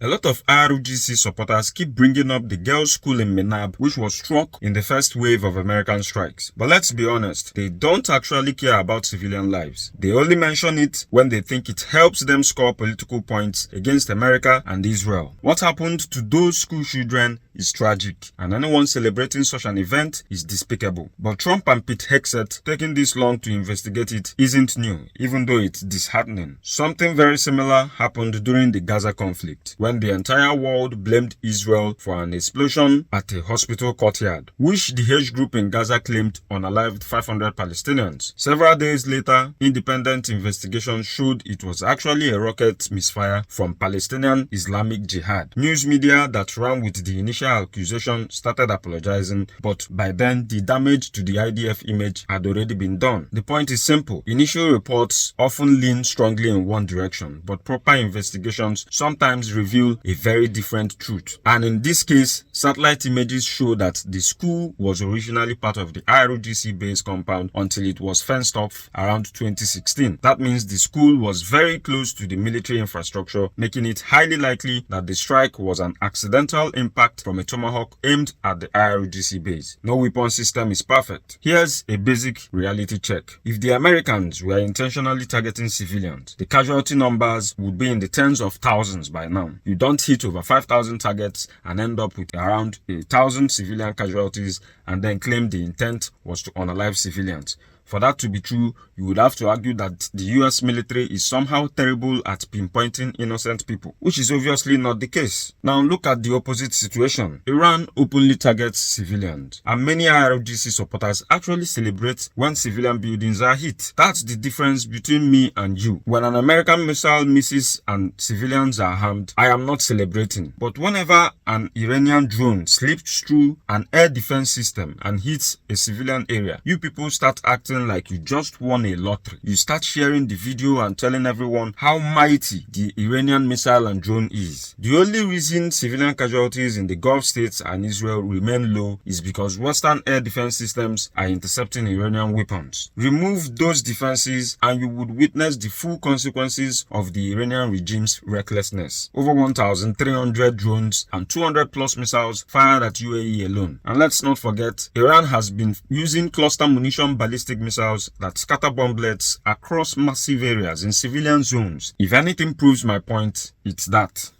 A lot of IRGC supporters keep bringing up the girls' school in Minab, which was struck in the first wave of American strikes. But let's be honest, they don't actually care about civilian lives. They only mention it when they think it helps them score political points against America and Israel. What happened to those school children is tragic, and anyone celebrating such an event is despicable. But Trump and Pete Hegseth taking this long to investigate it isn't new, even though it's disheartening. Something very similar happened during the Gaza conflict, when the entire world blamed Israel for an explosion at a hospital courtyard, which the Hage group in Gaza claimed unalived 500 Palestinians. Several days later, independent investigations showed it was actually a rocket misfire from Palestinian Islamic Jihad. News media that ran with the initial accusation started apologizing, but by then the damage to the IDF image had already been done. The point is simple. Initial reports often lean strongly in one direction, but proper investigations sometimes reveal a very different truth. And in this case, satellite images show that the school was originally part of the IRGC base compound until it was fenced off around 2016. That means the school was very close to the military infrastructure, making it highly likely that the strike was an accidental impact from a tomahawk aimed at the IRGC base. No weapon system is perfect. Here's a basic reality check. If the Americans were intentionally targeting civilians, the casualty numbers would be in the tens of thousands by now. You don't hit over 5,000 targets and end up with around 1,000 civilian casualties and then claim the intent was to unalive civilians. For that to be true, you would have to argue that the US military is somehow terrible at pinpointing innocent people, which is obviously not the case. Now look at the opposite situation. Iran openly targets civilians, and many IRGC supporters actually celebrate when civilian buildings are hit. That's the difference between me and you. When an American missile misses and civilians are harmed, I am not celebrating. But whenever an Iranian drone slips through an air defense system and hits a civilian area, you people start acting like you just won a lottery. You start sharing the video and telling everyone how mighty the Iranian missile and drone is. The only reason civilian casualties in the Gulf states and Israel remain low is because Western air defense systems are intercepting Iranian weapons. Remove those defenses and you would witness the full consequences of the Iranian regime's recklessness. Over 1,300 drones and 200 plus missiles fired at UAE alone. And let's not forget, Iran has been using cluster munition ballistic missiles that scatter bomblets across massive areas in civilian zones. If anything proves my point, it's that.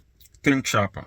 Think sharper.